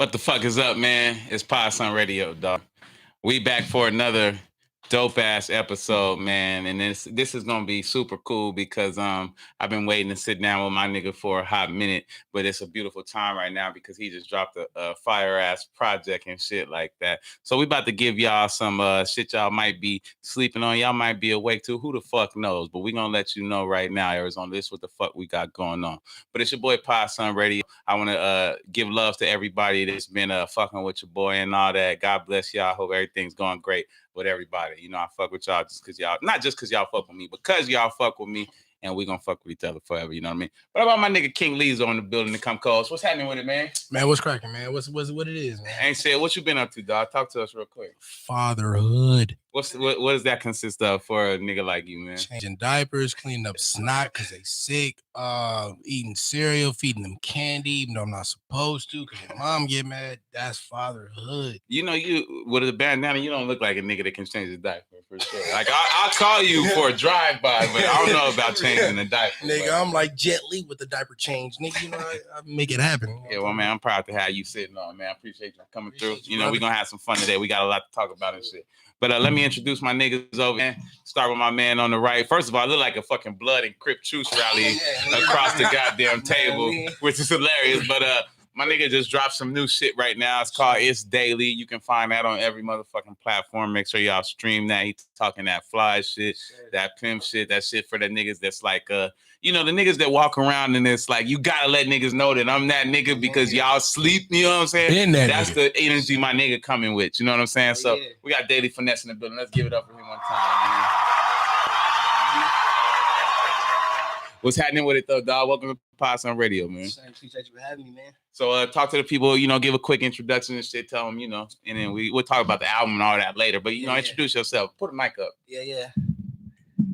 What the fuck is up, man? It's Podson Radio, dog. We back for another dope ass episode, man. And this is gonna be super cool because I've been waiting to sit down with my nigga for a hot minute, but it's a beautiful time right now because he just dropped a fire ass project and shit like that. So we about to give y'all some shit y'all might be sleeping on, y'all might be awake to. Who the fuck knows? But we gonna let you know right now, Arizona. This is what the fuck we got going on. But it's your boy Podson Radio. I want to give love to everybody that's been fucking with your boy and all that. God bless y'all. I hope everything's going great with everybody. You know, I fuck with y'all just because y'all, not just because y'all fuck with me, because y'all fuck with me, and we gonna fuck with each other forever. You know what I mean? What about my nigga King Lee's on the building to come calls? What's happening with it, man? Man, what's cracking, man? What it is, man? Ain't said, what you been up to, dog? Talk to us real quick. Fatherhood. What does that consist of for a nigga like you, man? Changing diapers, cleaning up snot because they sick, eating cereal, feeding them candy, even though I'm not supposed to because your mom get mad. That's fatherhood. You know, you with a bandana, you don't look like a nigga that can change his diaper for sure. Like I'll call you for a drive-by, but I don't know about changing the diaper. Nigga, I'm like Jet Li with the diaper change. Nigga, you know, I make it happen. Yeah, well, man, I'm proud to have you sitting on, man. I appreciate you coming through. You know, brother. We're going to have some fun today. We got a lot to talk about and shit. But let me introduce my niggas over here. Start with my man on the right. First of all, I look like a fucking blood and Crip truce rally across the goddamn table, which is hilarious. But my nigga just dropped some new shit right now. It's called It's Daily. You can find that on every motherfucking platform. Make sure y'all stream that. He talking that fly shit, that pimp shit, that shit for the niggas that's like, you know, the niggas that walk around and it's like, you gotta let niggas know that I'm that nigga because y'all sleep, you know what I'm saying? That's the energy my nigga coming with, you know what I'm saying? So we got Daily Finesse in the building. Let's give it up for him one time, man. What's happening with it though, dog? Welcome to Podson Radio, man. Appreciate you for having me, man. So talk to the people, you know, give a quick introduction and shit, tell them, you know, and then we'll talk about the album and all that later. But, you know, introduce yourself. Put a mic up. Yeah. You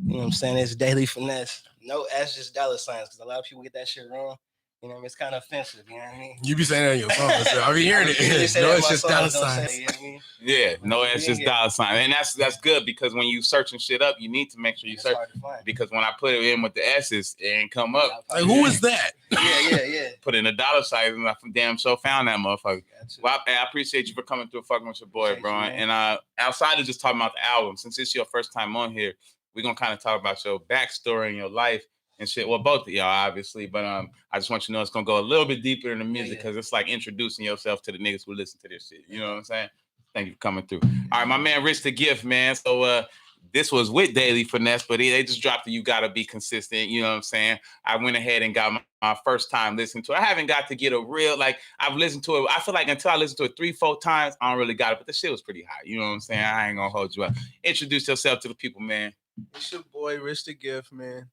know what I'm saying? It's Daily Finesse. No S, just dollar signs, because a lot of people get that shit wrong. You know what I mean? It's kind of offensive, you know what I mean? You be saying that in your song, so I be hearing it. No, it's just dollar signs. You know what I mean? Yeah, no, it's just dollar sign. And that's good because when you searching shit up, you need to make sure you search. Because when I put it in with the S's, it ain't come up. Like, who is that? Yeah. Put in a dollar sign and I damn sure found that motherfucker. Well, I appreciate you for coming through fucking with your boy, bro. And outside of just talking about the album, since it's your first time on here, we're going to kind of talk about your backstory and your life and shit. Well, both of y'all, obviously. But I just want you to know it's going to go a little bit deeper in the music because it's like introducing yourself to the niggas who listen to this shit. You know what I'm saying? Thank you for coming through. All right, my man, RichThaGift, man. So this was with Daily Finesse, but they just dropped the You Gotta Be Consistent. You know what I'm saying? I went ahead and got my first time listening to it. I haven't got to get a real, like, I've listened to it. I feel like until I listen to it 3-4 times, I don't really got it. But the shit was pretty hot. You know what I'm saying? I ain't going to hold you up. Introduce yourself to the people, man. It's your boy, RichThaGift, man.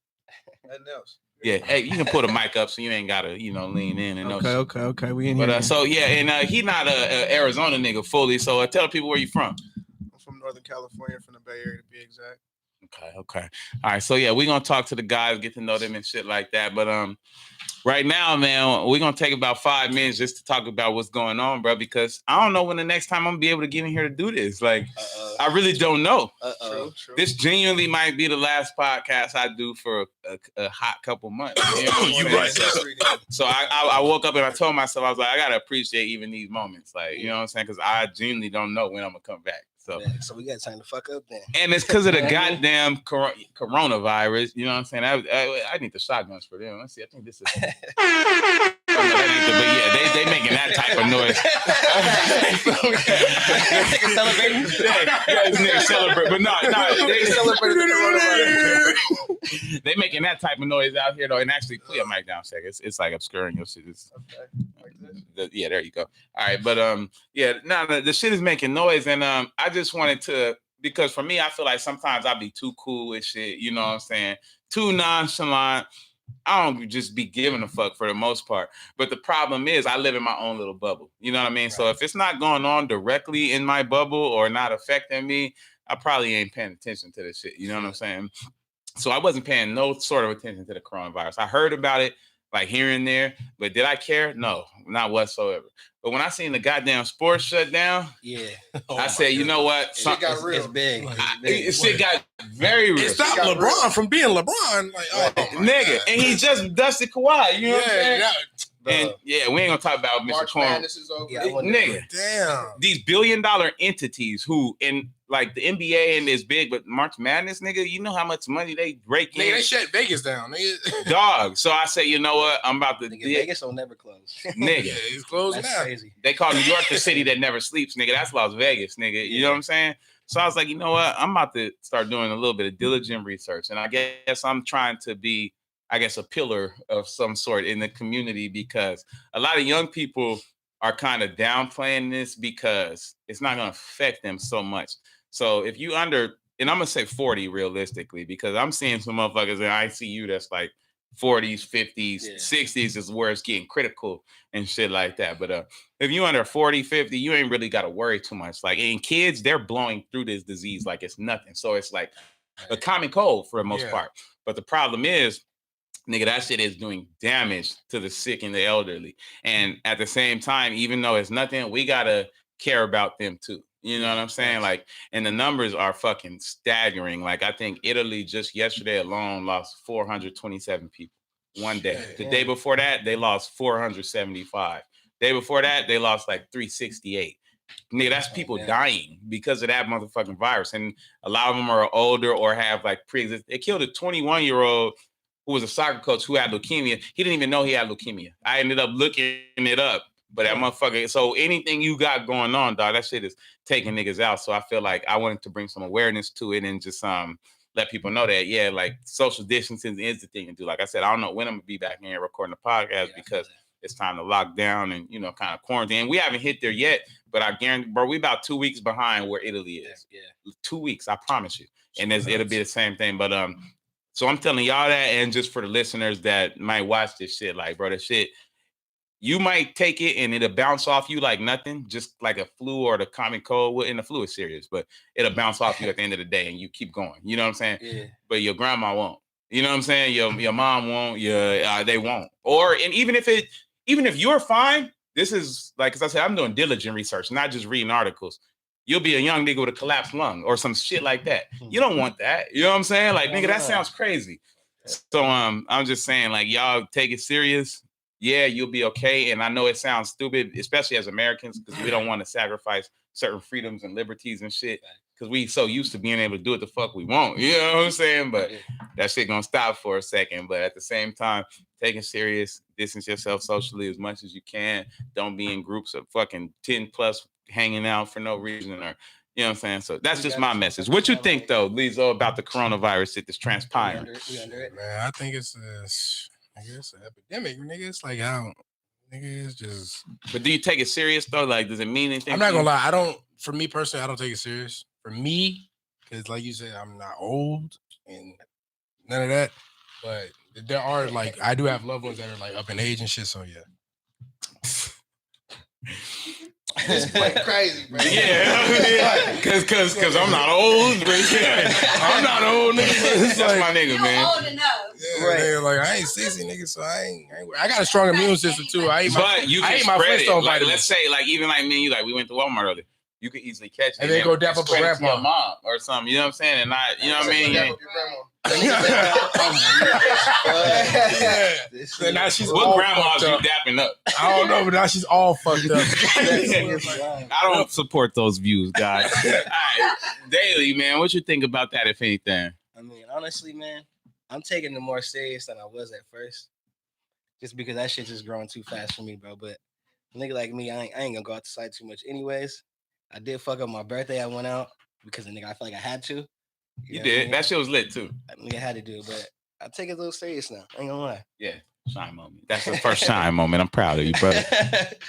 Nothing else. Yeah, hey, you can put a mic up so you ain't gotta, you know, lean in and Okay. We in here. But so yeah, and he not a Arizona nigga fully. So tell people where you from. I'm from Northern California, from the Bay Area to be exact. Okay. All right. So yeah, we're gonna talk to the guys, get to know them and shit like that. But right now, man, we're gonna take about 5 minutes just to talk about what's going on, bro. Because I don't know when the next time I'm gonna be able to get in here to do this. Like, I really don't know. True. This genuinely might be the last podcast I do for a hot couple months. You know You right. So I woke up and I told myself, I was like, I gotta appreciate even these moments. Like, you know what I'm saying? Because I genuinely don't know when I'm gonna come back. So we got time to fuck up then. And it's because of the goddamn coronavirus. You know what I'm saying? I need the shotguns for them. Let's see. I think this is. But yeah, they making that type of noise. Niggas celebrating? Yeah, niggas celebrate. But no, they celebrating the coronavirus. They making that type of noise out here though. And actually, put your mic down a second. It's like obscuring your shit. Okay. Like Yeah, there you go. All right, but the shit is making noise, and I just wanted to, because for me, I feel like sometimes I be too cool with shit. You know what I'm saying? Too nonchalant. I don't just be giving a fuck for the most part. But the problem is I live in my own little bubble. You know what I mean? Right. So if it's not going on directly in my bubble or not affecting me, I probably ain't paying attention to this shit. You know what I'm saying? So I wasn't paying no sort of attention to the coronavirus. I heard about it like here and there, but did I care? No, not whatsoever. But when I seen the goddamn sports shut down, I said, you know what? It got real. It's big. Shit got very real. It stopped LeBron from being LeBron. Like, nigga. And he just dusted Kawhi. You know what I'm saying? And yeah, we ain't gonna talk about Mr. March Corn. Madness is over. Yeah, I wonder- Nigga, Damn. these billion-dollar entities who, in like the NBA and is big, but March Madness, nigga, you know how much money they rake in? Nigga, they shut Vegas down, nigga. Dog. So I say, you know what? I'm about to Nigga, Vegas will never close. nigga. Yeah, it's closed That's now. crazy. They call New York the city that never sleeps, nigga. That's Las Vegas, nigga. You know what I'm saying? So I was like, you know what? I'm about to start doing a little bit of diligent research. And I guess I'm trying to be, I guess, a pillar of some sort in the community because a lot of young people are kind of downplaying this because it's not going to affect them so much. So if you and I'm going to say 40 realistically, because I'm seeing some motherfuckers in ICU that's like 40s, 50s, 60s is where it's getting critical and shit like that. But if you under 40, 50, you ain't really got to worry too much. Like in kids, they're blowing through this disease like it's nothing. So it's like a common cold for the most part. But the problem is, nigga, that shit is doing damage to the sick and the elderly. And at the same time, even though it's nothing, we got to care about them too. You know what I'm saying? Like, and the numbers are fucking staggering. Like, I think Italy just yesterday alone lost 427 people one day. The day before that, they lost 475. Day before that, they lost like 368. Nigga, that's people dying because of that motherfucking virus. And a lot of them are older or have like pre-existing. They killed a 21-year-old who was a soccer coach who had leukemia. He didn't even know he had leukemia. I ended up looking it up. But that motherfucker, so anything you got going on, dog, that shit is taking niggas out. So I feel like I wanted to bring some awareness to it and just let people know that, yeah, like social distancing is the thing to do. Like I said, I don't know when I'm gonna be back in here recording the podcast because it's time to lock down and, you know, kind of quarantine. We haven't hit there yet, but I guarantee, bro, we about 2 weeks behind where Italy is. 2 weeks, I promise you. And it'll be the same thing. But so I'm telling y'all that, and just for the listeners that might watch this shit, like, bro, this shit, you might take it and it'll bounce off you like nothing, just like a flu or the common cold. And the flu is serious, but it'll bounce off you at the end of the day and you keep going. You know what I'm saying? Yeah. But your grandma won't. You know what I'm saying? Your mom won't. They won't. And even if you're fine, this is like, as I said, I'm doing diligent research, not just reading articles. You'll be a young nigga with a collapsed lung or some shit like that. You don't want that. You know what I'm saying? Like, nigga, that sounds crazy. So I'm just saying, like, y'all take it serious. Yeah, you'll be okay. And I know it sounds stupid, especially as Americans, because we don't want to sacrifice certain freedoms and liberties and shit. Because we so used to being able to do what the fuck we want. You know what I'm saying? But that shit gonna stop for a second. But at the same time, take it serious. Distance yourself socially as much as you can. Don't be in groups of fucking 10 plus hanging out for no reason, or you know what I'm saying? So that's just my message. What you think though, Lizo, about the coronavirus shit that's transpiring? Man, I think it's an epidemic, nigga. It's like nigga, it's just. But do you take it serious though? Like, does it mean anything? I'm not gonna lie. For me personally, I don't take it serious. For me, because like you said, I'm not old and none of that. But there are like, I do have loved ones that are like up in age and shit. So yeah. It's quite crazy, bro. Yeah, because I'm not old. I'm not old, nigga. That's like, my nigga, man. Old enough. Yeah, right. Nigga, like I ain't 60, nigga, so I got a strong immune system too. I ate my Flintstone vitamins. Like, let's say, like, even like me and you, like, we went to Walmart earlier. You could easily catch it. And then go dap up a grandpa. Your mom or something. You know what I'm saying? And not, you know what I mean? Dap up your grandma. So now she's what all grandmas you fucked up. dapping up? I don't know, but now she's all fucked up. I don't support those views, guys. All right, Daily, man, what you think about that, if anything? I mean, honestly, man, I'm taking it more serious than I was at first. Just because that shit just growing too fast for me, bro. But a nigga like me, I ain't gonna go outside too much anyways. I did fuck up my birthday. I went out because nigga, I feel like I had to. You did. I mean? That shit was lit too. I mean, I had to do it, but I take it a little serious now. I ain't gonna lie. Yeah, shine moment. That's the first shine moment. I'm proud of you, brother.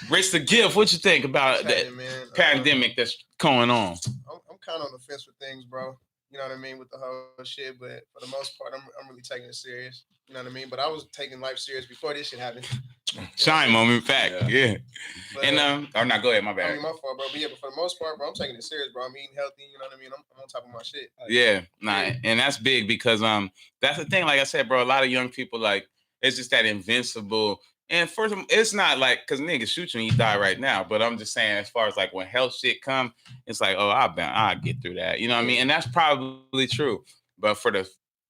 RichThaGift, what you think about the pandemic that's going on? I'm kind of on the fence with things, bro. You know what I mean, with the whole shit. But for the most part, I'm really taking it serious. You know what I mean? But I was taking life serious before this shit happened. Shine moment, fact. Yeah. But, and or not, go ahead, my bad. I mean, my fault, bro. But yeah, but for the most part, bro, I'm taking it serious, bro. I'm eating healthy. You know what I mean? I'm on top of my shit. Yeah, and that's big because that's the thing. Like I said, bro, a lot of young people, like, it's just that invincible. And first, it's not like, because niggas shoot you and you die right now. But I'm just saying, as far as like when health shit come, it's like, oh, I'll get through that. You know what I mean? And that's probably true. But for the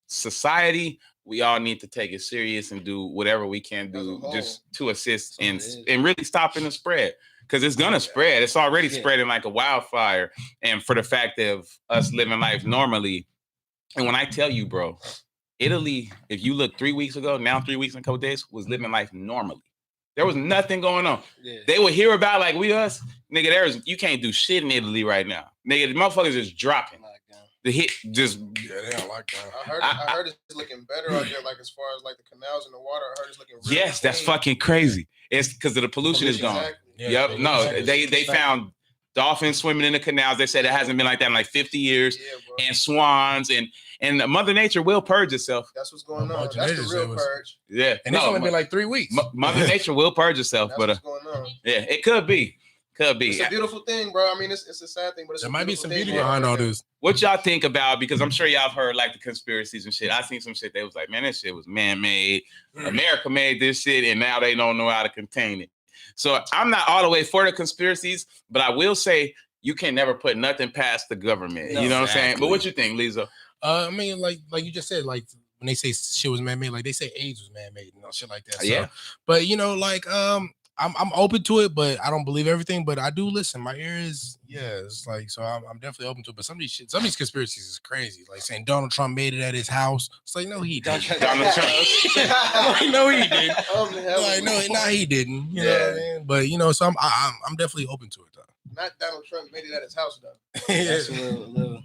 society, we all need to take it serious and do whatever we can do just to assist and really stopping the spread. Because it's gonna spread. It's already spreading like a wildfire. And for the fact of us living life normally, and when I tell you, bro, Italy, if you look 3 weeks ago, now 3 weeks and a couple days, was living life normally. There was nothing going on. Yeah. They would hear about like we us, nigga. You can't do shit in Italy right now, nigga. The motherfuckers just dropping. The hit just they don't like that. I heard it's looking better out there, like as far as like the canals and the water. I heard it's looking really yes, clean. That's fucking crazy. It's because of the pollution is gone. Exactly. Yeah, yep. No, they found dolphins swimming in the canals. They said it hasn't been like that in like 50 years. Yeah, and swans and Mother Nature will purge itself. That's what's going on. That's the real purge. Yeah, and it's only been like 3 weeks. Mother Nature will purge itself, that's but what's going on. Yeah, it could be. Could be. It's a beautiful thing, bro. I mean, it's a sad thing, but it's there might be some beauty behind all this. What y'all think about? Because I'm sure y'all have heard like the conspiracies and shit. I seen some shit that was like, man, this shit was man-made. America made this shit, and now they don't know how to contain it. So I'm not all the way for the conspiracies, but I will say you can never put nothing past the government. No, you know what I'm saying? But what you think, Lizzo? I mean, like you just said, like when they say shit was man-made, like they say AIDS was man-made, shit like that. So, yeah. But like I'm open to it, but I don't believe everything. But I do listen. My ear is it's like so. I'm definitely open to it. But some of these conspiracies is crazy. Like saying Donald Trump made it at his house. It's like no, he didn't. Donald Trump. Like, no, he didn't. Like no, he didn't. You know what I mean? But so I'm definitely open to it though. Not Donald Trump made it at his house though. That's a little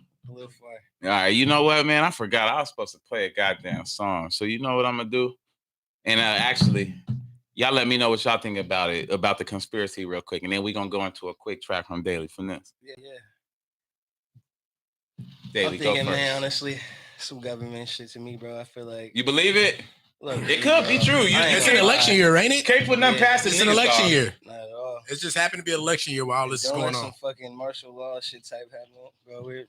far. All right, you know what, man? I forgot I was supposed to play a goddamn song. So you know what I'm gonna do? And actually. Y'all let me know what y'all think about it, about the conspiracy real quick. And then we're going to go into a quick track from Daily Finesse. Yeah. Daily, I'm thinking, man, honestly, some government shit to me, bro. I feel like... You believe it? Look, it could be true. It's an election year, ain't it? Can't put nothing past it. It's an election year. Not at all. It's just happened to be an election year while all this is going on. Some fucking martial law shit type happening, bro. Weird.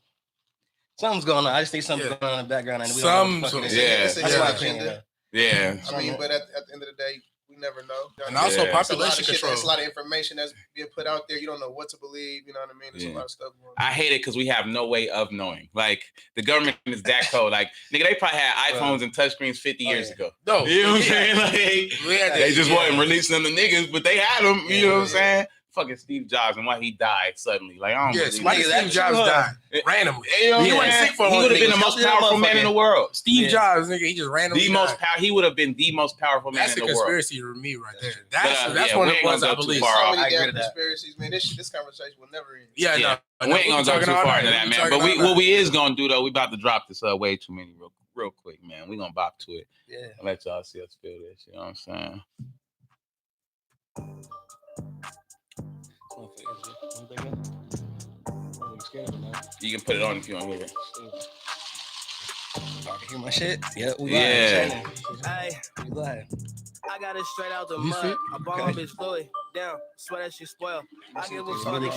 Something's going on. I just think something's going on in the background. And we don't know what That's my opinion. Yeah. I mean, but at the end of the day, we never know. And also population control. There's a lot of information that's being put out there. You don't know what to believe. You know what I mean? There's a lot of stuff going on. I hate it because we have no way of knowing. Like, the government is that cold. Like, nigga, they probably had iPhones and touchscreens 50 years ago. No. You know what I'm saying? Like, they just wasn't releasing them to niggas, but they had them. You know what I'm saying? Fucking Steve Jobs and why he died suddenly. Like, I don't believe why Steve Jobs died randomly. You know, he would have been the most powerful man in the world. Steve Jobs, nigga, he just randomly he would have been the most powerful man in the world. That's a conspiracy for me right there. That's one of the ones I believe. So many damn conspiracies, man. This conversation will never end. Yeah, no. We ain't gonna go too far into that, man. But what we is gonna do though, we about to drop this way too many real quick, man. We gonna bop to it. Yeah. I'll let y'all see us feel this. You know what I'm saying? You can put it on if you want to hear it. I can hear my shit. Yeah, we live. Hey, we live. I got it straight out the mud. I bought my bitch Louis. Down, swear that she spoiled. I give a fuck as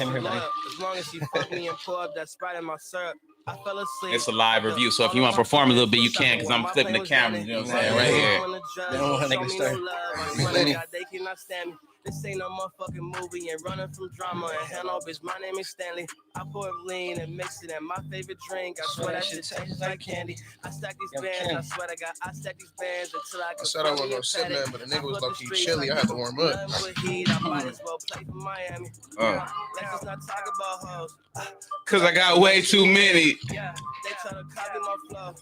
long as she fuck me and pull up that Sprite in my syrup. I fell asleep. It's a live review, so if you want to perform a little bit, you can, because I'm flipping the camera. You know what I'm saying? Right here. They don't want niggas start. They cannot stand me. This ain't no motherfucking movie and running from drama. And hell no, bitch, my name is Stanley. I pour lean and mix it in my favorite drink. I swear that shit tastes like candy. I stack these bands, I swear to God, I stack these bands until I can. I said I wasn't gonna sit, man, but the nigga was low-key chilly. I had to warm up. I might as well play for Miami. Let's just not talk about hoes. Cause I got way too many. Yeah, they try to copy my flow.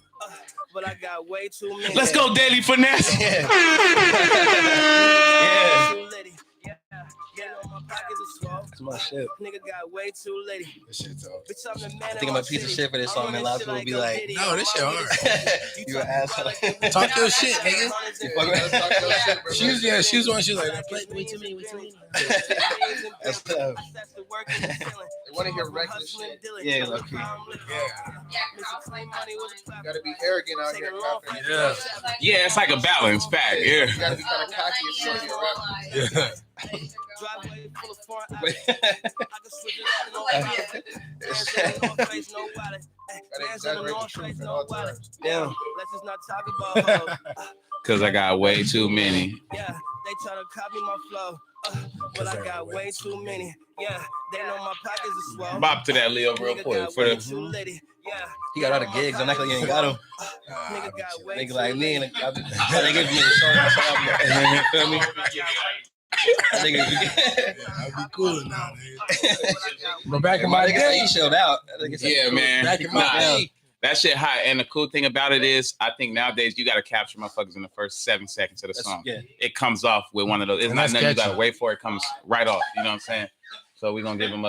But I got way too many. Let's go, Daily Finesse. Yeah. That's my shit. Nigga got way too litty. This shit's off. I think I'm a piece of shit for this song, man. A lot of people will be like, no, this shit hard. You an asshole. Talk your shit, nigga. She was one. She was like, way too many. That's tough. They want to hear reckless shit. Yeah, low key. You gotta be arrogant out here. Yeah, it's like a balance fact. Yeah. You gotta be kind of cocky if you're a rapper. Yeah. Driveway full of foreign I can switch it up, no face, no wallet. Damn. Let's just not talk about hoes. Cause I got way too many. Yeah, they try to copy my flow. Well, I got way too many. Yeah, they know my pockets are swell. Bop to that, Leo, real quick. For the He got all the gigs. I'm not gonna even got them. Nigga like me and they give me a song. You feel me? I'd be cool now, but back in my day, he showed out. Yeah, man. Back in my day. That shit hot. And the cool thing about it is, I think nowadays you got to capture motherfuckers in the first 7 seconds of the song. Yeah. It comes off with one of those. It's And not that's nothing you catchy. got to wait for. It comes right off. You know what I'm saying? So we're going to give him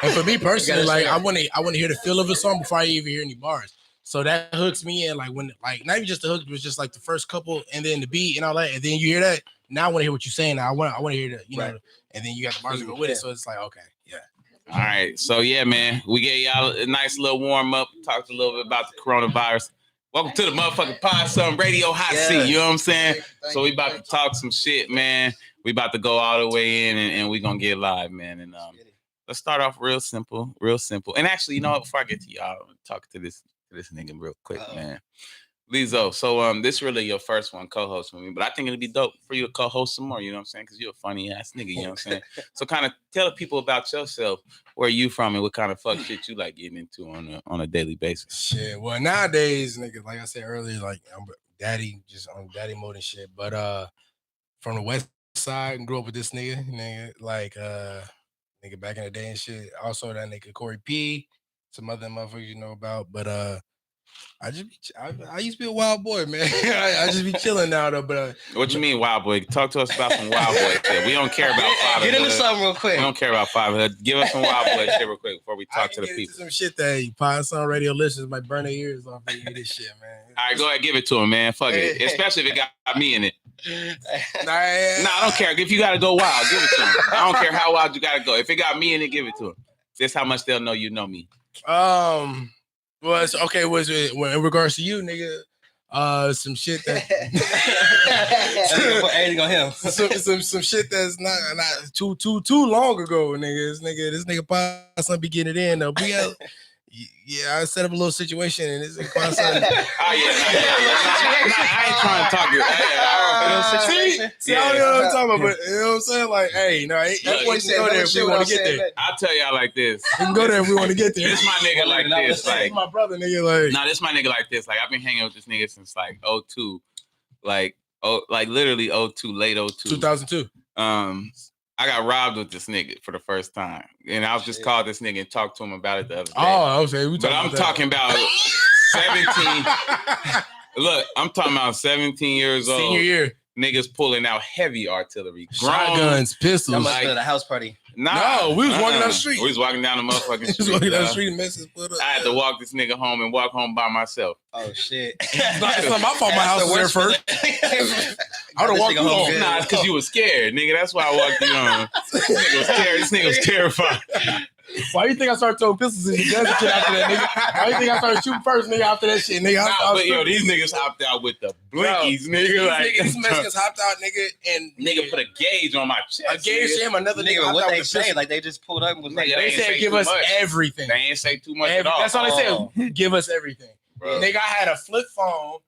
And for me personally, like I want to hear the feel of a song before I even hear any bars. So that hooks me in, like when, like not even just the hook, but just like the first couple, and then the beat and all that, and then you hear that. Now I want to hear what you're saying. Now I want to hear the, you know, and then you got the bars to go with it. So it's like, okay, yeah. All right. So yeah, man, we gave y'all a nice little warm up. Talked a little bit about the coronavirus. Welcome to the motherfucking Podson Radio Hot Seat. You know what I'm saying? So we about to talk some shit, man. We about to go all the way in, and we gonna get live, man. And let's start off real simple. And actually, you know what? Before I get to y'all, I'm talk to this nigga real quick, man. Lizzo, so this really your first one co-host with me, but I think it'd be dope for you to co-host some more, you know what I'm saying? Because you're a funny ass nigga, you know what I'm saying? So kind of tell the people about yourself, where you from and what kind of fuck shit you like getting into on a daily basis. Shit. Well, nowadays, nigga, like I said earlier, like I'm just on daddy mode and shit. But from the west side and grew up with this nigga, like nigga back in the day and shit. Also that nigga Corey P, some other motherfuckers you know about, but I used to be a wild boy, man. I just be chilling now though. But what you mean, wild boy? Talk to us about some wild boy shit. We don't care about fatherhood. Get into something real quick. We don't care about fatherhood. Give us some wild boy shit real quick before we talk to the people. Some shit that Podson radio listeners might burn their ears off of this shit, man. All right, go ahead, give it to him, man. Fuck it, especially if it got me in it. Nah, I don't care. If you gotta go wild, give it to him. I don't care how wild you gotta go. If it got me in it, give it to him. That's how much they'll know you know me. Well, it's okay. Was it in regards to you, nigga? Some shit that Everything on him. some shit that's not too long ago, nigga. This nigga Podson be getting it in though. We got, yeah, I set up a little situation and this nigga Podson. I ain't trying to talk you. See, I don't know what I'm talking about, but you know what I'm saying? Like, hey, no, we can go there if we want to get there. I'll tell y'all like this. We can go there if we want to get there. This my nigga like this. Like my brother, nigga. Like, nah, this my nigga like this. Like I've been hanging with this nigga since like 02. Like literally 02, late 02. 2002. I got robbed with this nigga for the first time. And I was just called this nigga and talked to him about it the other day. Oh, okay. But I'm talking about 17. Look, I'm talking about 17 years old. Senior year. Niggas pulling out heavy artillery. Shotguns, pistols. That must have been at a house party. No, we was walking down the street. We was walking down the motherfucking street. We was walking down the street and messes put up. I had to walk this nigga home and walk home by myself. Oh, shit. It's not my fault my house was there first. I would have walked you home. Nah, it's because you was scared, nigga. That's why I walked you home. This nigga was scared. This nigga was terrified. Why you think I started throwing pistols in your desert after that, nigga? Why you think I started shooting first, nigga, after that shit, nigga? But yo, these niggas hopped out with the blinkies, nigga. These Mexicans hopped out, nigga, and nigga put a gauge on my chest. A gauge to him, another nigga. Nigga, what they say? Like they just pulled up and was like, they said give us everything. They ain't say too much at all. That's all they said. Give us everything. Bro. Nigga, I had a flip phone.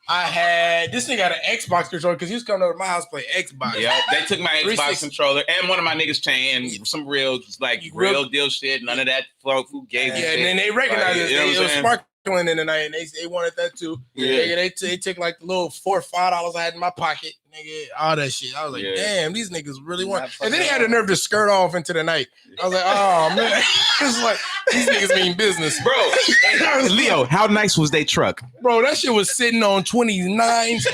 This nigga had an Xbox controller because he was coming over to my house to play Xbox. Yeah, they took my Xbox controller and one of my niggas' chain and some real deal shit. None of that food games. Yeah, and then they recognized it. It was sparkling in the night, and they wanted that too. Yeah, nigga, they took like the little $4 or $5 I had in my pocket, nigga, all that shit. I was like, damn, these niggas really want. And then he had the nerve to skirt off into the night. I was like, oh man, it's like these niggas mean business, bro. Leo, how nice was they truck, bro? That shit was sitting on 29s.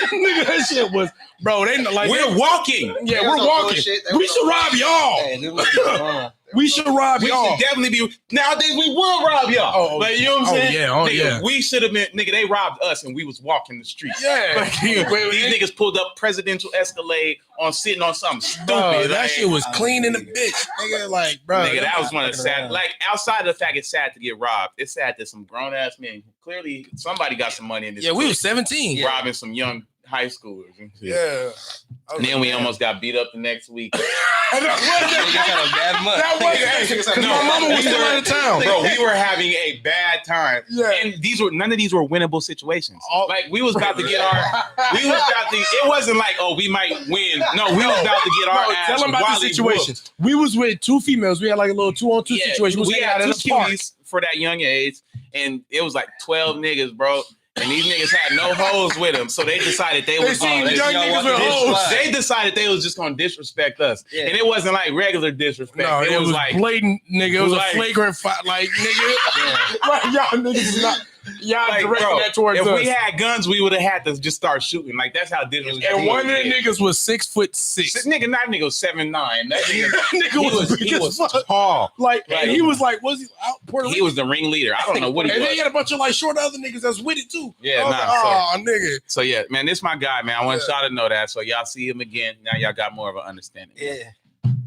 Nigga, that shit was, bro. They like we're walking. Yeah, we're walking. We should rob y'all. We should rob y'all. We should definitely be. Nowadays, we will rob y'all. Oh, like, you know what I'm saying? Yeah, nigga, yeah. We should have been, nigga, they robbed us and we was walking the street. Yeah. Like, these niggas pulled up presidential Escalade sitting on something stupid. Bro, that shit was clean in the bitch. Nigga, like, bro. Nigga, that was one of the sad. Like, outside of the fact it's sad to get robbed, it's sad that some grown-ass men, clearly somebody got some money in this. Yeah, we was 17. Robbing some young high schoolers and shit. Yeah. And then we almost got beat up the next week. That Because my mama was still out of town. Bro, we were having a bad time. Yeah. And none of these were winnable situations. Like we was about to get it wasn't like, oh, we might win. No, we was about to get our ass. Tell them about the situation. We was with two females. We had like a little 2-on-2 situation. We had two park cuties for that young age, and it was like 12 niggas, bro. And these niggas had no hoes with them, so they decided they was going to They decided they was just going to disrespect us, and it wasn't like regular disrespect. No, it was like blatant, nigga. It was like, a flagrant fight, like nigga. Like y'all niggas is not. Y'all like, directing that towards us. If we had guns, we would have had to just start shooting. Like that's how disrespectful. And one of the niggas was 6'6". Nigga, that nigga was 7'9". That nigga was tall. Like and he was like, was he out Puerto Rico? He was the ringleader. I don't know what he was. And then he had a bunch of like short other niggas that's with it too. Yeah, nigga. So yeah, man, this my guy, man. I want y'all to know that. So y'all see him again. Now y'all got more of an understanding. Yeah.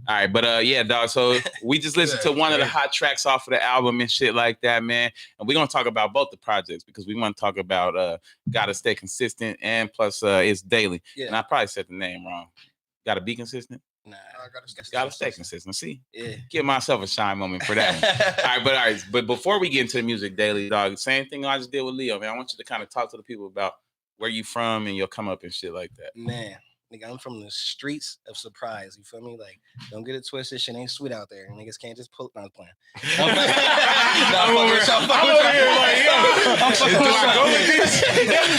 All right, but yeah, dog. So we just listened to one of the hot tracks off of the album and shit like that, man. And we're gonna talk about both the projects because we want to talk about Gotta Stay Consistent and plus it's daily. Yeah. And I probably said the name wrong. Gotta be consistent. Nah, gotta stay consistent. See, yeah. Give myself a shine moment for that. All right, but before we get into the music daily, dog, same thing I just did with Leo, man. I want you to kind of talk to the people about where you from and your come up and shit like that. Man. Nigga, I'm from the streets of Surprise. You feel me? Like, don't get it twisted. Shit ain't sweet out there. Niggas can't just pull. No, I'm playing.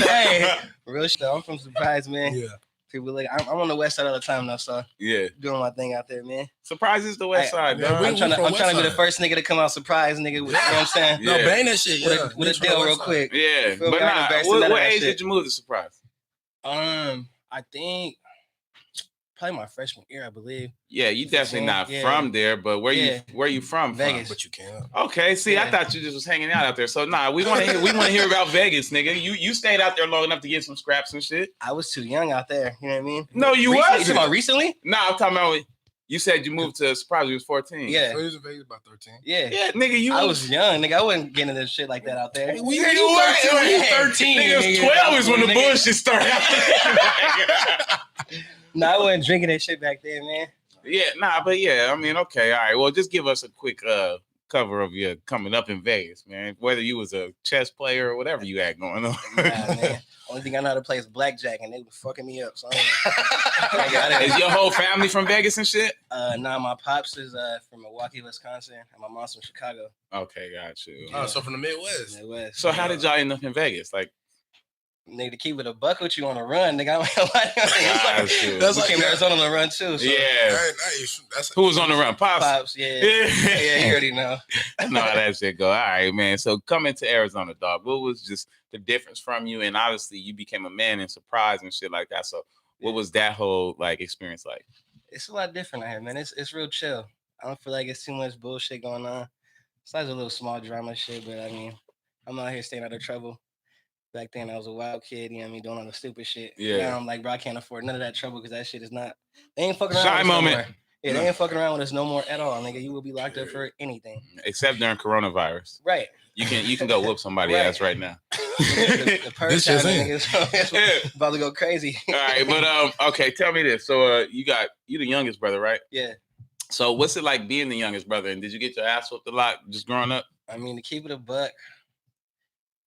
Hey, real shit. I'm from Surprise, man. Yeah. People like I'm on the west side all the time now, so yeah, doing my thing out there, man. Surprise is the west side, man. I'm trying to be the first nigga to come out Surprise, nigga. You know what I'm saying? No, bang that shit. With a deal real quick. Yeah, but what age did you move to Surprise? I think probably my freshman year, I believe. Yeah, you definitely not from there, but where you from? Vegas. But you can't. Okay, see, I thought you just was hanging out there. So we want to hear about Vegas, nigga. You stayed out there long enough to get some scraps and shit. I was too young out there. You know what I mean? No, you wasn't. You talking about recently? Nah, I'm talking about. You said you moved to Surprise. You was 14. Yeah. So he was in Vegas about 13. Yeah. Yeah, nigga, I was young, nigga. I wasn't getting into shit like that out there. You were 13. Nigga, 12 is when the bullshit started out there. No, I wasn't drinking that shit back then, man. Yeah, but I mean, okay, all right. Well, just give us a quick cover of your coming up in Vegas, man. Whether you was a chess player or whatever you had going on. Nah, man. Only thing I know how to play is blackjack, and they were fucking me up. So Is your whole family from Vegas and shit? Nah, my pops is from Milwaukee, Wisconsin, and my mom's from Chicago. Okay, got you. Oh, so from the Midwest. So how did y'all end up in Vegas? Like, nigga, to keep it a buck with you on a run, nigga. That's like came Arizona on the run too. So. Yeah. Who was on the run? Pops, yeah, you already know. I know how that shit go. All right, man. So coming to Arizona, dog, what was just the difference from you? And obviously you became a man in Surprise and shit like that. So what was that whole experience like? It's a lot different out here, man. It's real chill. I don't feel like it's too much bullshit going on. Besides a little small drama shit, but I mean, I'm out here staying out of trouble. Back then, I was a wild kid, you know what I mean, doing all the stupid shit. Yeah. Now I'm like, bro, I can't afford none of that trouble because that shit is not. They ain't fucking around. Shy moment. No more. Yeah, they ain't fucking around with us no more at all, nigga. You will be locked up for anything. Except during coronavirus. Right. You can go whoop somebody ass right now. The purse time, nigga, so about to go crazy. All right, but okay, tell me this. So you the youngest brother, right? Yeah. So what's it like being the youngest brother? And did you get your ass whooped a lot just growing up? I mean, to keep it a buck.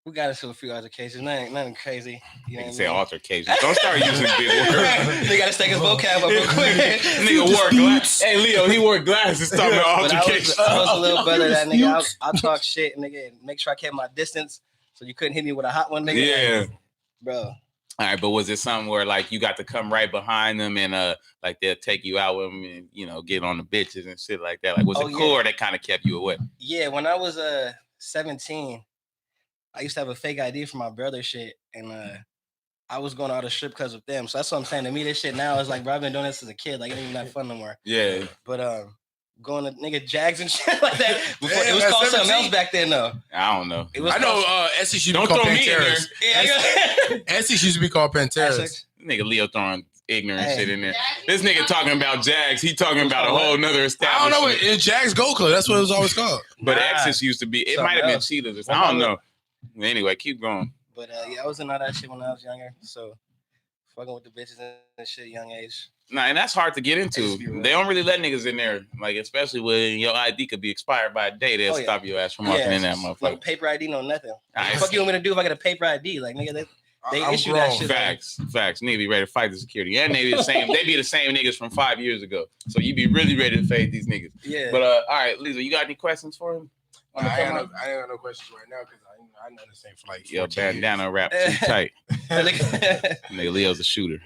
We got into a few altercations, nothing crazy. You know say altercations. Don't start using big words. They got to stick his vocab up real quick. Nigga wore glasses. Hey, Leo, he wore glasses talking about altercations. I was a little brother that nigga. I talk shit, nigga, and make sure I kept my distance so you couldn't hit me with a hot one, nigga. Yeah. Like, bro. All right, but was it something where you got to come right behind them and they'll take you out with them and get on the bitches and shit like that? Like was it cool or that kind of kept you away? Yeah, when I was 17. I used to have a fake ID for my brother shit, and I was going to all the strip clubs with them. So that's what I'm saying. To me, this shit now is like, bro, I've been doing this as a kid. Like, it ain't even that fun no more. Yeah. But going to nigga Jags and shit like that. Before, it was called 17? Something else back then, though. I don't know. I know Essex used to be called Panteras. Essex used to be called Panteras. Nigga Leo throwing ignorant shit in there. This nigga talking about Jags. He talking about a whole nother establishment. I don't know. It's Jags Gold Club. That's what it was always called. But Essex used to be. It might have been Cheetahs or something. I don't know. Anyway, keep going. But I was in all that shit when I was younger. So fucking with the bitches and shit, young age. Nah, and that's hard to get into. Just be real. They don't really let niggas in there, like especially when your ID could be expired by a day. They'll Oh, yeah. stop your ass from walking in that No motherfucker. paper ID, no nothing. What the Nice. fuck you want me to do if I get a paper ID? Like, nigga, they I'm issue that grown. shit. Facts. Nigga be ready to fight the security, and they be the same. They be the same niggas from 5 years ago. So you be really ready to fade these niggas. Yeah. But all right, Lisa, you got any questions for him? I ain't got no questions right now because I know this thing for like 14 Yo, years. bandana wrap too tight. Nigga, Nigga, Leo's a shooter.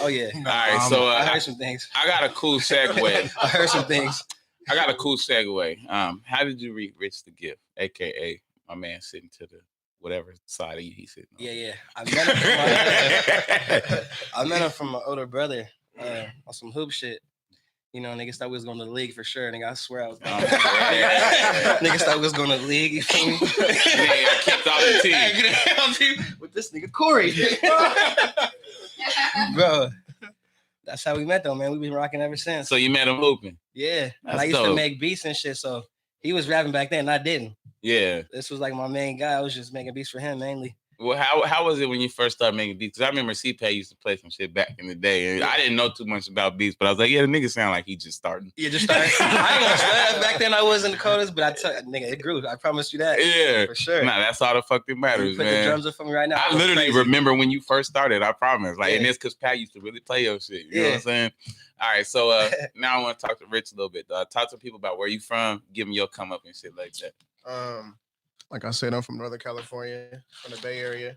oh yeah. No, All right, so I heard some things. I got a cool segue. I heard some things. I got a cool segue. How did you read Rich the Gift, aka my man sitting to the whatever side of you he's sitting on? Yeah. I met him from my older brother on some hoop shit. You know, niggas thought we was going to the league for sure. Nigga, I swear I was going to Niggas thought we was going to the league. You feel me? Yeah, I kicked off the team. Get on team with this nigga Corey. Bro, that's how we met though, man. We've been rocking ever since. So you met him hooping? Yeah. And That's I used to dope. make beats and shit. So he was rapping back then and I didn't. Yeah. This was like my main guy. I was just making beats for him mainly. Well, how was it when you first started making beats? Because I remember C-Pay used to play some shit back in the day, and I didn't know too much about beats, but I was like, yeah, the nigga sound like he just starting. Yeah, just started. I ain't gonna say back then I wasn't the coldest, but I tell nigga, it grew. I promise you that. Yeah. For sure. Nah, that's all the fuck that You matters, put man. the drums up for me right now. I go literally crazy. remember when you first started, I promise. Like, and Yeah. it's because Pat used to really play your shit. You know what Yeah. I'm saying? All right, so now I want to talk to Rich a little bit. Talk to people about where you from, give them your come up and shit like that. Like I said, I'm from Northern California, from the Bay Area.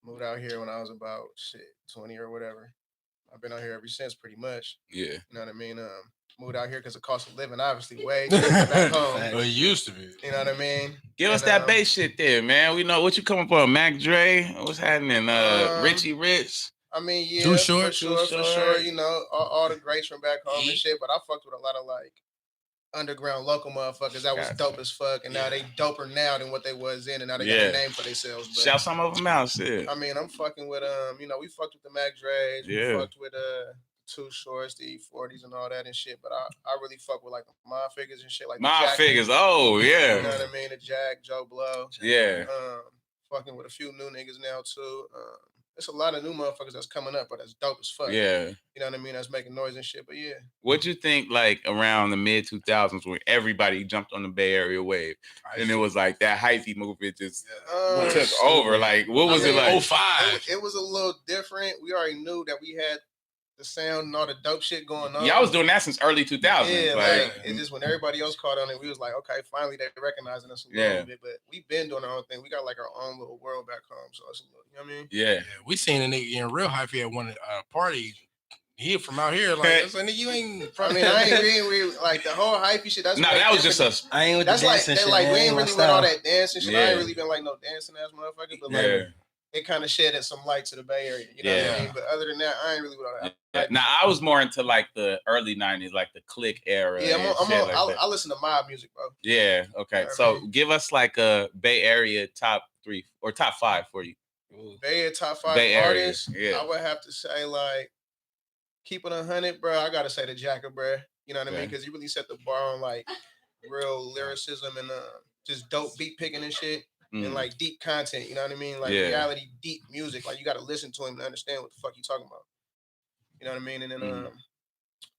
Moved out here when I was about 20 or whatever. I've been out here ever since, pretty much. Yeah. You know what I mean? Moved out here because the cost of living obviously way different back home. Well, it used to be. You know what I mean? Give us And, that bass shit there, man. We know what you coming for. Mac Dre, what's happening? Richie Rich. I mean, yeah, Too for Short. sure. You know, all the greats from back home and shit. But I fucked with a lot of like underground local motherfuckers that was Gotcha. dope as fuck, and now they doper now than what they was then, and now they got Yeah. a name for themselves. But Shout some of them out, shit. I mean, I'm fucking with you know, we fucked with the Mac Dre's, Yeah. we fucked with Too Shorts, the E40s and all that and shit. But I really fuck with like the Mob Figures and shit, like the My Jack- figures. Oh, You know yeah. what I mean? The Jack, Joe Blow. Yeah. Fucking with a few new niggas now too. There's a lot of new motherfuckers that's coming up, but that's dope as fuck. Yeah. You know what I mean? That's making noise and shit. But yeah. What'd you think like around the mid 2000s when everybody jumped on the Bay Area wave and it was like that hyphy movement just took over? Like, what was it like? 05. It was a little different. We already knew that we had the sound and all the dope shit going on. Yeah, I was doing that since early 2000s. Yeah, like, it's just when everybody else caught on it, we was like, okay, finally they're recognizing us a Yeah. little bit. But we've been doing our own thing. We got like our own little world back home. So it's a little, you know what I mean? yeah. Yeah, we seen a nigga in real hyphy at one party. He from out here. Like, I said, nigga, you ain't from I mean, I ain't really like the whole hypey shit. That's No, way that was different just than- us. I ain't with That's the like dancing they shit. like we man. ain't My really with all style. that dancing shit. I Yeah. ain't really been like no dancing ass motherfucker, but like Yeah. it kind of shedded some light to the Bay Area. You know what Yeah. I mean? But other than that, I ain't really with all that. Yeah. Now I was more into like the early 90s, like the click era. Yeah, and shit like that. I listen to mob music, bro. Yeah. Okay. You know So what I mean? give us like a Bay Area top 3 or top 5 for you. Bay Area top 5 Bay Area, artists. yeah. I would have to say like keep it 100, bro. I gotta say the Jacker, bro. You know what I mean? Okay. Because he really set the bar on like real lyricism and just dope beat picking and shit. Mm. And like deep content, you know what I mean? Like Yeah. reality, deep music. Like you got to listen to him to understand what the fuck you talking about. You know what I mean? And then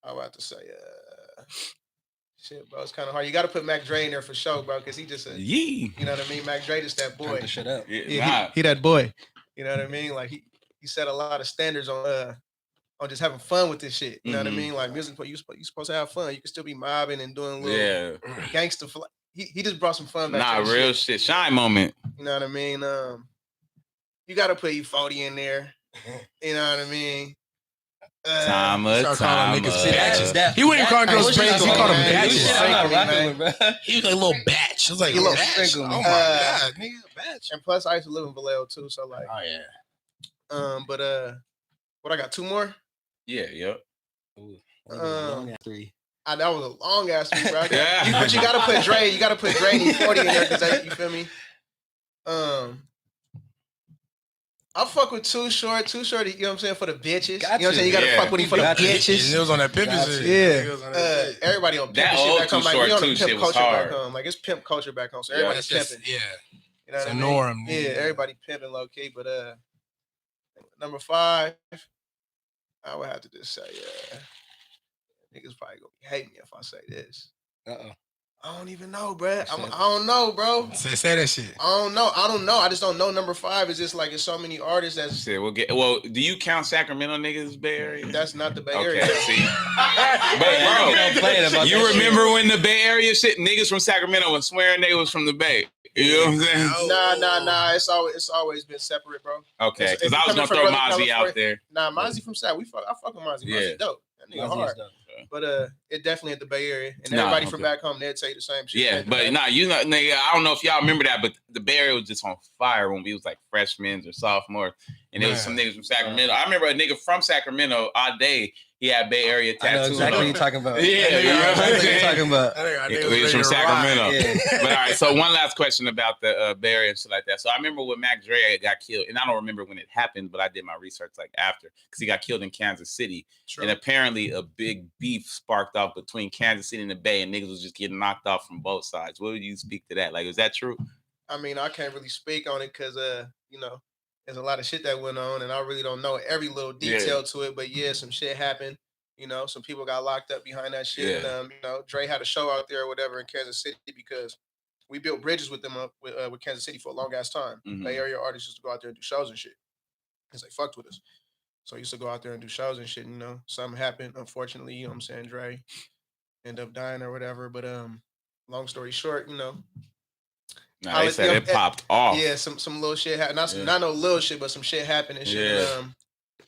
I would have to say, shit, bro, it's kind of hard. You got to put Mac Dre in there for sure, bro, because he just a, Yee. you know what I mean? Mac Dre just that Turn boy. the shit up. Yeah, Yeah, nah. he that boy. You know what I mean? Like he set a lot of standards on just having fun with this shit. You know what I Mhm. mean? Like music, you supposed to have fun. You can still be mobbing and doing little Yeah. gangster. He just brought some fun back. Nah, to the real shit. shit. Shine moment. You know what I mean? You gotta put E40 in there. You know what I mean? Time start calling niggas batches. That- He wouldn't call that- girls that- batches. He called them man. batches. Shit, I'm not Sprinkle me, rocking with, bro. He was like a little batch. I was like, He a little batch? sprinkle Oh me. my god, nigga, batch. And plus, I used to live in Vallejo too, so like, Oh yeah. but what I got 2 more? Yeah, yep. Long 3. That was a long ass one, bro. Yeah. But you gotta put Dre. You gotta put Dre and E40 in there because you feel me? I fuck with Too Short. Too Short, you know what I'm saying, for the bitches. Got you know what I'm saying? You gotta Yeah. fuck with him for the Got to. bitches. It was on that pimpin' Gotcha. shit. Yeah. It was on that shit. Everybody on pimp That and shit old back home. Too Like Short we on too the pimp shit was culture hard. back home. Like it's pimp culture back home. So Yeah. everybody's That's just, pimping. yeah. You know It's what a I mean? norm. Yeah, nigga. everybody pimping low key, but Number 5, I would have to just say, niggas probably gonna hate me if I say this. I don't even know, bro. I don't know, bro. Say that shit. I don't know. I just don't know. Number 5 is just like it's so many artists that's. Shit, well, do you count Sacramento niggas Bay Area? That's not the Bay Okay, Area. see. But bro, you remember when the Bay Area shit, niggas from Sacramento was swearing they was from the Bay. You know what I'm saying? Nah. It's always been separate, bro. Okay, because I was gonna throw Mozzie out there. Nah, Mozzie from Sac. I fuck with Mozzie. Mozzie dope. That nigga hard. But it definitely at the Bay Area, and everybody from back home, they'd say the same shit. Yeah, but nigga, I don't know if y'all remember that, but the Bay Area was just on fire when we was like freshmen or sophomores, and there was some niggas from Sacramento. I remember a nigga from Sacramento all day. He had Bay Area tattoo. I know exactly what you're talking about. Yeah, exactly what you're talking about. He was from Sacramento. Yeah. But all right, so one last question about the Bay Area and shit like that. So I remember when Mac Dre got killed, and I don't remember when it happened, but I did my research like after, because he got killed in Kansas City. True. And apparently a big beef sparked off between Kansas City and the Bay, and niggas was just getting knocked off from both sides. What would you speak to that? Like, is that true? I mean, I can't really speak on it because, there's a lot of shit that went on, and I really don't know every little detail to it. But yeah, some shit happened. Some people got locked up behind that shit. Yeah. And, Dre had a show out there or whatever in Kansas City because we built bridges with them with Kansas City for a long ass time. Mm-hmm. Bay Area artists used to go out there and do shows and shit because they fucked with us. So I used to go out there and do shows and shit. Something happened, unfortunately. You know what I'm saying? Dre ended up dying or whatever. But long story short, they said it popped off. Yeah, some little shit happened. Not no little shit, but some shit happened and shit. Yeah. And,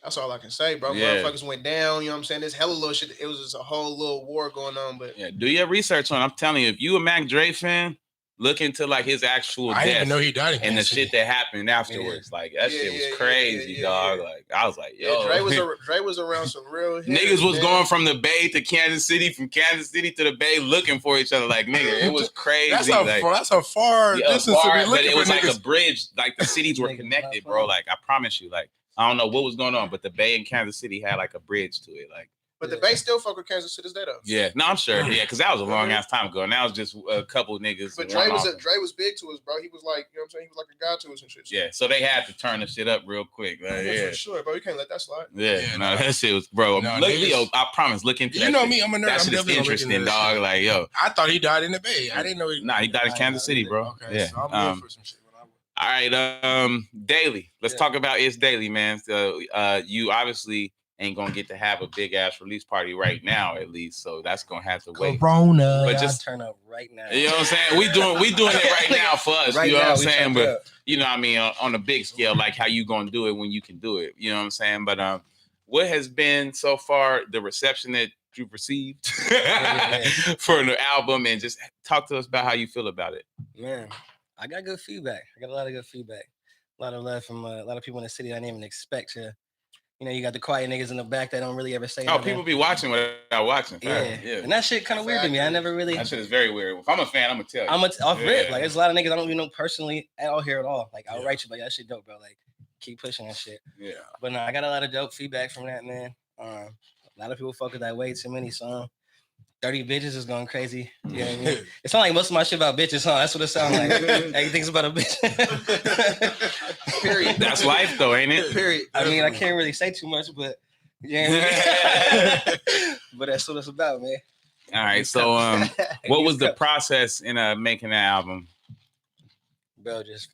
that's all I can say, bro. Motherfuckers went down, you know what I'm saying? There's hella little shit. It was just a whole little war going on, but do your research on it. I'm telling you, if you a Mac Dre fan, look into like his actual death. I didn't even know he died and the shit that happened afterwards. Like that shit was crazy, dog. Like I was like, yo. Dre was around some real niggas was going from the Bay to Kansas City, from Kansas City to the Bay looking for each other. Like, nigga, it was crazy. That's a far distance to be looking but it was for like niggas. a bridge. Like the cities were connected, bro. Like I promise you, like I don't know what was going on, but the Bay and Kansas City had like a bridge to it. Like, but the Bay still fuck with Kansas City today, though. Yeah, no, I'm sure. Yeah, because that was a long ass time ago. Now it's just a couple niggas. But Dre was big to us, bro. He was like, you know what I'm saying? He was like a god to us and shit. Yeah, so they had to turn the shit up real quick. Like, for sure, bro. You can't let that slide. That shit was, bro. Yo, I promise, look into that. You know shit. me, I'm a nerd. That shit is interesting, dog. Like, yo. I thought he died in the Bay. I didn't know he died in Kansas City, bro. Okay, yeah. so I'm good for some shit. All right, Daily. Let's talk about It's Daily, man. So, you obviously ain't gonna get to have a big ass release party right now, at least. So that's gonna have to wait. Corona, but just turn up right now. You know what I'm saying? We doing it right now for us. Right you know now, what I'm saying? But you know what I mean, on a big scale, like how you gonna do it when you can do it. You know what I'm saying? But what has been so far the reception that you've received for the album, and just talk to us about how you feel about it. Man, I got good feedback. I got a lot of good feedback. A lot of love from a lot of people in the city I didn't even expect. You got the quiet niggas in the back that don't really ever say nothing. People be watching without watching. Yeah. And that shit kind of weird to me. I never really. That shit is very weird. If I'm a fan, I'm gonna tell you. I'm off rip. Like, there's a lot of niggas I don't even know personally out here at all. Like, I'll write you, but that shit dope, bro. Like, keep pushing that shit. Yeah. But no, I got a lot of dope feedback from that, man. A lot of people fuck with that way too many song. 30 bitches is going crazy. You know what I mean? It sounds like most of my shit about bitches, huh? That's what it sounds like. Everything's about a bitch. Period. That's life, though, ain't it? Period. I mean, I can't really say too much, but yeah. But that's what it's about, man. All right. So, what was the process in making that album? Bro, just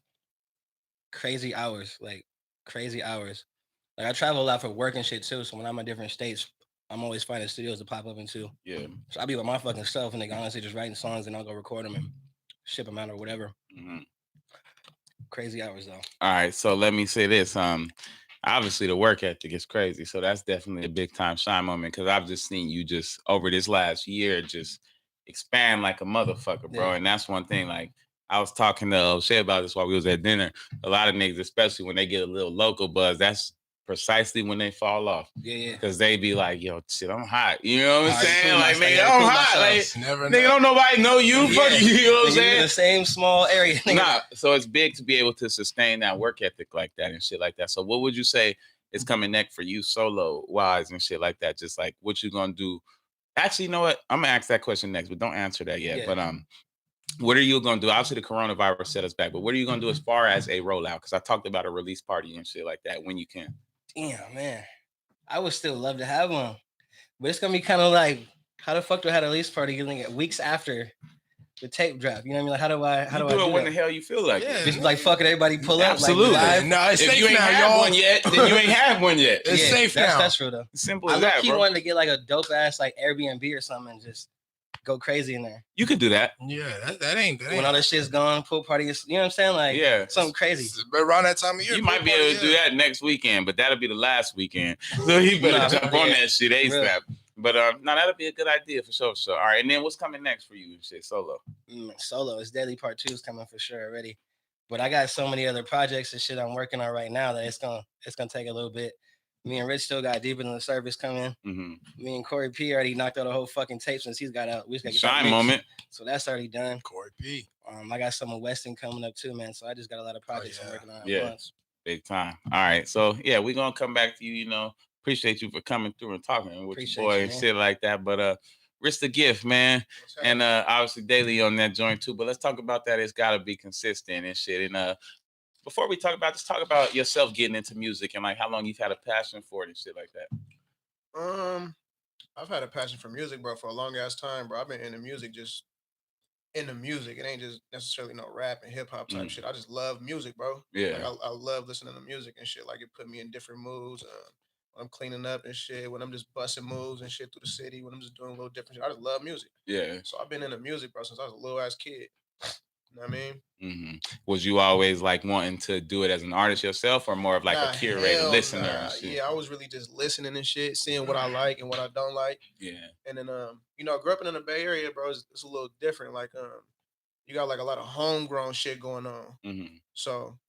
crazy hours. Like, crazy hours. Like, I travel a lot for work and shit, too. So when I'm in different states, I'm always finding studios to pop up into. Yeah. So I'll be with my fucking self and honestly just writing songs and I'll go record them and ship them out or whatever. Mm-hmm. Crazy hours though. All right. So let me say this. Obviously the work ethic is crazy. So that's definitely a big time shine moment because I've just seen you just over this last year just expand like a motherfucker, bro. Yeah. And that's one thing. Like I was talking to O'Shea about this while we was at dinner. A lot of niggas, especially when they get a little local buzz, that's precisely when they fall off. Yeah. Because they be like, yo, shit, I'm hot. You know what I'm saying? Like, nigga, I'm hot. Like, nigga, don't nobody know you. Fuck you. You know what I'm saying? In the same small area. Nah. So it's big to be able to sustain that work ethic like that and shit like that. So what would you say is coming next for you solo wise and shit like that? Just like what you gonna do? Actually, you know what? I'm gonna ask that question next, but don't answer that yet. Yeah. But what are you gonna do? Obviously, the coronavirus set us back, but what are you gonna do as far as a rollout? Because I talked about a release party and shit like that when you can. Damn, man. I would still love to have one. But it's gonna be kind of like, how the fuck do I have a release party like weeks after the tape drop? You know what I mean? Like, how You do I do it do when that? the hell you feel like it. Just like fucking everybody pull Absolutely. up like live. No, it's If safe you ain't now, had y'all. one yet, then you ain't had one yet. It's safe now. That's true though. Simple I as look that, he bro. wanted to get like a dope ass like Airbnb or something and just go crazy in there. You could do that. Yeah, that ain't. When all this shit's gone, pool parties, you know what I'm saying? Like Yeah. something crazy. But around that time of year, You might be able to do that next weekend, but that'll be the last weekend. So you better Nah, jump yeah. on that shit Real. ASAP. But no, that'll be a good idea for sure. So all right, and then what's coming next for you and shit solo? Solo. It's Daily Part 2 is coming for sure already. But I got so many other projects and shit I'm working on right now that it's gonna take a little bit. Me and Rich still got Deeper Than the Surface coming. Mm-hmm. Me and Corey P already knocked out a whole fucking tape since he's got out. We just gotta get that Shine mixed. moment. So that's already done. Corey P. I got some of Weston coming up too, man. So I just got a lot of projects I'm working on Yeah. at once. Big time. All right. So yeah, we're gonna come back to you, you know. Appreciate you for coming through and talking with Appreciate your boy you, and man. shit like that. But RichThaGift, man. And obviously Daily on that joint too. But let's talk about that. It's gotta be consistent and shit. And before we talk about this, talk about yourself getting into music and like how long you've had a passion for it and shit like that. I've had a passion for music, bro, for a long ass time, bro. I've been into music, just into music. It ain't just necessarily no rap and hip hop type shit. I just love music, bro. Yeah. Like, I love listening to music and shit. Like it put me in different moods. When I'm cleaning up and shit, when I'm just busting moves and shit through the city, when I'm just doing a little different shit. I just love music. Yeah. So I've been into music, bro, since I was a little ass kid. You know what I mean? Mm-hmm. Was you always like wanting to do it as an artist yourself, or more of like a curator, listener? And shit? Yeah, I was really just listening and shit, seeing what I like and what I don't like. Yeah. And then you know, growing up in the Bay Area, bro, it's a little different. Like you got like a lot of homegrown shit going on. Mm-hmm. So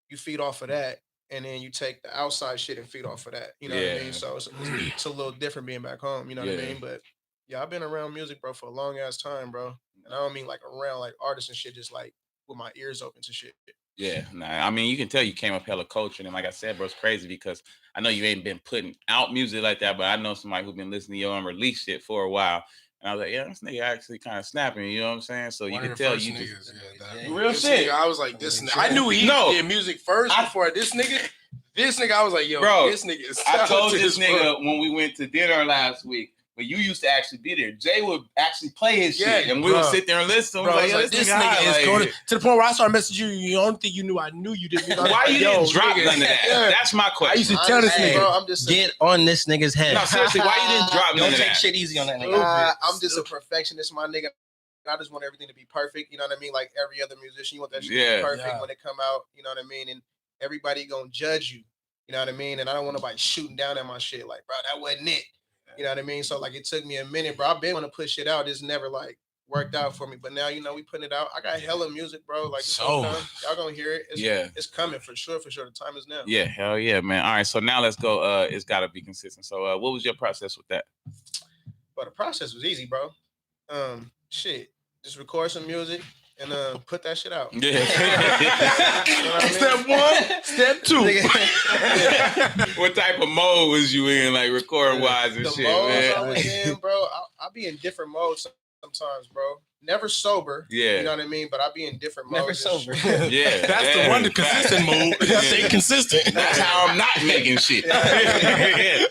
you feed off of that, and then you take the outside shit and feed off of that. You know what I mean? So it's a little different being back home. You know what I mean? But yeah, I've been around music, bro, for a long ass time, bro. And I don't mean like around like artists and shit, just like with my ears open to shit. Yeah, nah, I mean, you can tell you came up hella cultured, and like I said, bro, it's crazy because I know you ain't been putting out music like that, but I know somebody who's been listening to your unreleased shit for a while, and I was like, yeah, this nigga actually kind of snapping, you know what I'm saying? So you can tell you just real shit. Nigga, I was like, this. I knew he did music first before this nigga. This nigga, I was like, yo, bro, this nigga is. I told this nigga when we went to dinner last week. But you used to actually be there. Jay would actually play his shit, and we would sit there and listen. Bro, like, like, this nigga is going to the point where I started messaging you. You don't think you knew I knew you didn't. Why you didn't drop none of that? Yeah. That's my question. I used to tell this nigga, bro, I'm just Get on this nigga's head. No, seriously, why you didn't drop none Don't of take that? shit easy on that nigga. I'm just a perfectionist, my nigga. I just want everything to be perfect. You know what I mean? Like every other musician, you want that shit to be perfect when it come out. You know what I mean? And everybody gonna judge you. You know what I mean? And I don't want nobody shooting down at my shit. Like, bro, that wasn't it. You know what I mean? So like, it took me a minute, bro. I've been want to push shit out. It's never like worked out for me. But now, you know, we putting it out. I got hella music, bro. Like, y'all gonna hear it. It's coming for sure. For sure. The time is now. Yeah, hell yeah, man. All right, so now let's go. It's got to be consistent. So what was your process with that? But the process was easy, bro. Shit, just record some music and put that shit out. Yeah. You know what I mean? Step one, step two. What type of mode was you in, like recording wise and the shit, modes man? I was in, bro. I'll be in different modes sometimes, bro. Never sober. Yeah. You know what I mean? But I'll be in different Never modes. sober. Yeah, That's the one, the consistent mode. Stay consistent. That's how I'm not making shit.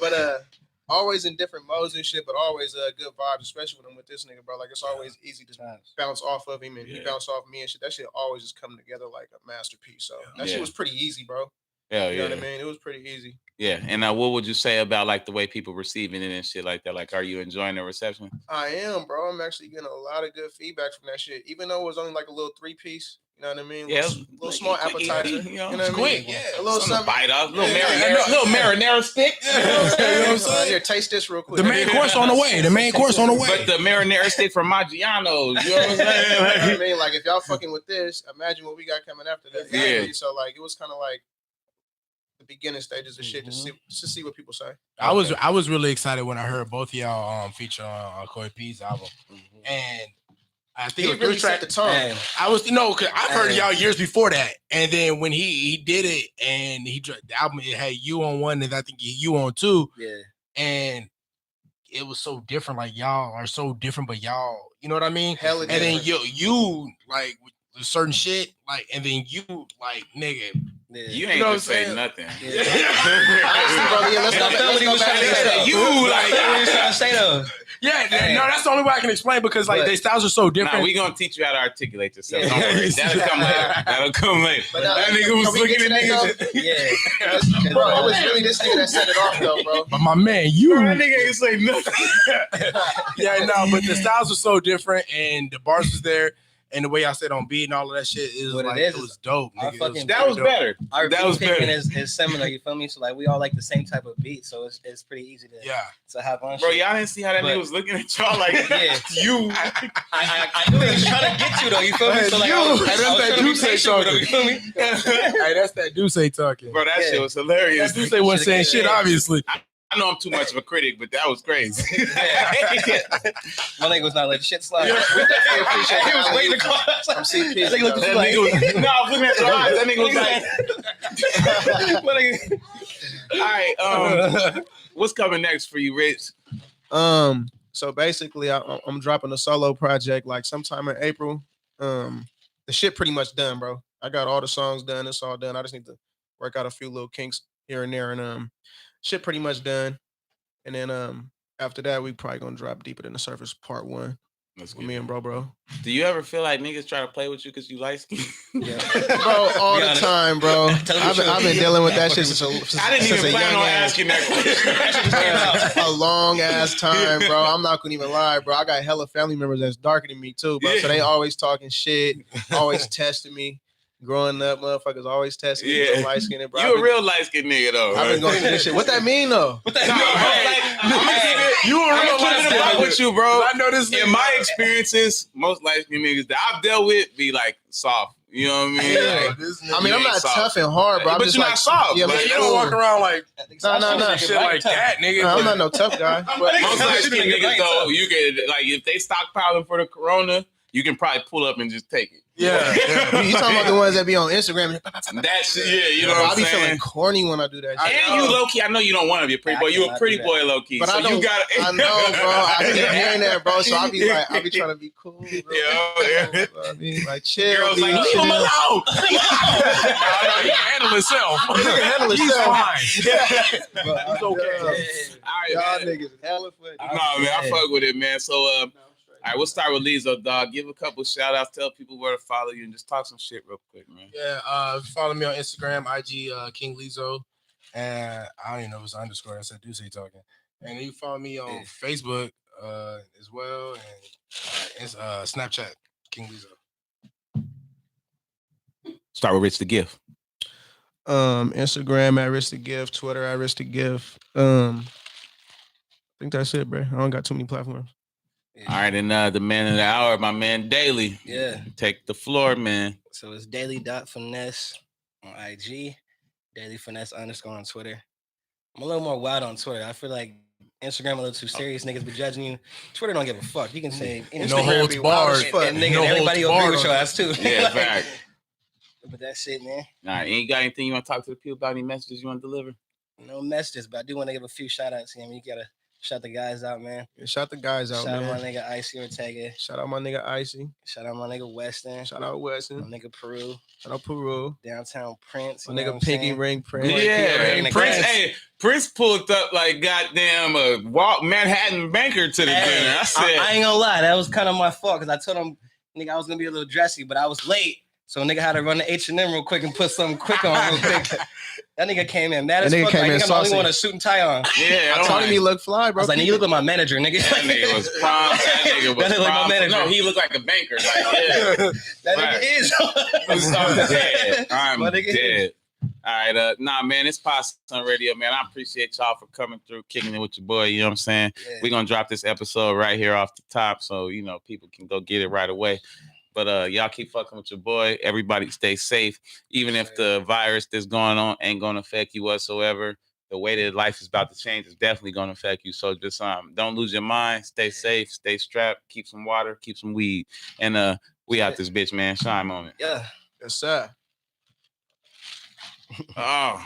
But always in different modes and shit, but always good vibes, especially when I'm with this nigga, bro. Like, it's always easy to bounce off of him and he bounce off me and shit. That shit always just come together like a masterpiece. So that shit was pretty easy, bro. Hell you know what I mean? It was pretty easy. Yeah. And what would you say about like the way people receiving it and shit like that? Like, are you enjoying the reception? I am, bro. I'm actually getting a lot of good feedback from that shit. Even though it was only like a little 3-piece. You know what I mean? Yeah, little small appetizer. You know what I mean? Quick, yeah. A little something. Bite off, little Yeah, marinara stick. You know what I'm saying? Here, taste this real quick. The main course on the way. The main course on the way. But the marinara stick from Maggiano's, you know what I'm saying? You know what I mean? Like, if y'all fucking with this, imagine what we got coming after this. Yeah. So like, it was kind of like the beginning stages of shit to see what people say. I was really excited when I heard both of y'all feature on Corey P's album, and I think He it was really 3 set the tone. I was cause I've heard y'all years before that, and then when he did it and he dropped the album, it had you on one, and I think you on two. Yeah, and it was so different. Like, y'all are so different, but y'all, you know what I mean? Hella and then different. you like with certain shit, like, and then you like nigga Yeah. You ain't know just what I'm say saying? nothing. Yeah. Honestly, bro, yeah, let's I felt what he was trying to say. You like What he was trying to say though. Yeah, no, that's the only way I can explain because like But- their styles are so different. Nah, we gonna teach you how to articulate yourself. Yeah. Don't worry. That'll come later. That'll come later. But That nigga was can we get looking at to that, niggas. Yeah. bro, it was really this nigga that set it off, though, bro. But my man, Bro, that nigga ain't say nothing. yeah, no, but the styles were so different, and the bars was there, and the way I said on beat and all of that shit is What it like is it was dope. our Nigga. It fucking- That was dope. better. Our That beat was picking better. is similar. You feel me? So like we all like the same type of beat, so it's pretty easy to Yeah, have on. Bro, shit. y'all didn't see how that But- nigga was looking at y'all like Yeah. you. I knew he was trying to get you though. You feel me? So like I was, You. I was That's that trying to be Duce patient with him. You feel me? hey, that's that Duce talking. Bro, that Yeah. shit was hilarious. That Duce wasn't saying shit, obviously. I know I'm too much of a critic, but that was crazy. My nigga was not letting shit slide. We definitely appreciate He was that. waiting to call. From CP. That nigga looked at That you like, nigga was, no, I was looking at your eyes. That nigga was like, My nigga- all right, what's coming next for you, Rich? So basically, I'm dropping a solo project like sometime in April. The shit pretty much done, bro. I got all the songs done. It's all done. I just need to work out a few little kinks here and there, and shit pretty much done. And then after that, we probably gonna drop Deeper Than the Surface Part 1 Let's with me and bro. Do you ever feel like niggas try to play with you because you light skin? Yeah. Bro, all Be the honest. time, bro. Tell him the I've been truth. dealing with that shit since I didn't since even a plan young on ass. asking that question. A long ass time, bro. I'm not gonna even lie, bro. I got hella family members that's darker than me too, bro. So they always talking shit, always testing me. Growing up, motherfuckers always testing me. Yeah. Light skinned, bro. You a real light skinned nigga though. I've been going through this shit. What that mean though? What the No, hell? hey, Like, I'm gonna keep it. You a real I'm gonna light keep it skinned about nigga. with you, bro. I know this. In my experiences, most light skinned niggas that I've dealt with be like soft. You know what I mean? Yeah. Like, I mean, I'm not soft. tough and hard, bro. I'm But just you're like not soft. Yeah, Like, but you don't walk around like No. shit like that, nigga. No, I'm not no tough guy. most Niggas light shit skinned nigga niggas like though, tough. you can like if they stockpiling for the corona, you can probably pull up and just take it. Yeah. You talking about the ones that be on Instagram? That shit, yeah, you know Bro, what I I'm be saying. feeling corny when I do that shit. And you low key, I know you don't want to be a pretty I boy. You a cannot pretty do boy low key. But So I don't. you got I know, bro. I keep hearing that, bro. So I be like, I be trying to be cool. Bro. Yeah. I be like, chill. Girls B, like, leave chill. him alone. No, he can handle himself. He can handle He's himself. fine. Bro, He's okay. All right, Y'all man. niggas hella funny. No, man, I fuck with it, man. So, all right, we'll start with Lizzo, dog. Give a couple shout outs, tell people where to follow you, and just talk some shit real quick, man. Yeah, follow me on Instagram, IG King Lizzo, and I don't even know if it's an underscore. I said Duce talking, and you follow me on Facebook as well, and Snapchat King Lizzo. Start with RichThaGift. Instagram at RichThaGift, Twitter at RichThaGift. I think that's it, bro. I don't got too many platforms. All right, and the man of the hour, my man Daily. Yeah. Take the floor, man. So it's daily.finesse on IG, dailyfinesse _ on Twitter. I'm a little more wild on Twitter. I feel like Instagram a little too serious. Niggas be judging you. Twitter don't give a fuck. You can say No Instagram holds be wild as barred. fuck. And nigga, No everybody holds will agree barred with your on ass too. Yeah, Like, fact. But that's it, man. All right, you got anything you want to talk to the people about? Any messages you want to deliver? No messages, but I do want to give a few shout outs. You gotta shout the guys out, man. Yeah, shout the guys out, Shout out my man. nigga Icy Ortega. Shout out my nigga Icy. Shout out my nigga Weston. Shout out My Weston. nigga Peru. Shout out Peru. Downtown Prince. My you know nigga what I'm Pinky saying? Ring Prince. Yeah, Ring the Prince. glass. Hey, Prince pulled up like goddamn Manhattan banker to the Hey, dinner. I said, I ain't gonna lie, that was kind of my fault because I told him, nigga, I was gonna be a little dressy, but I was late. So nigga had to run to H&M real quick and put something quick on real quick. That nigga came in mad as That nigga fuck. came Like, in nigga, I'm the only saucy. one with a suit and tie on. yeah, I told him he looked fly, I bro. was like, nigga, you look like my manager, nigga. That nigga was prom. That nigga was That look like my prom. manager. No, he looked like a banker. Like, yeah. That Right. nigga is. I'm dead. I'm My nigga dead. All right, nah, man, it's Podson Radio, man. I appreciate y'all for coming through, kicking it with your boy. You know what I'm saying? Yeah. We're gonna drop this episode right here off the top, so people can go get it right away. But y'all keep fucking with your boy. Everybody stay safe. Even if the virus that's going on ain't gonna affect you whatsoever, the way that life is about to change is definitely gonna affect you. So just don't lose your mind. Stay safe. Stay strapped. Keep some water. Keep some weed. And we out this bitch, man. Shine moment. Yeah. Yes, sir. Oh.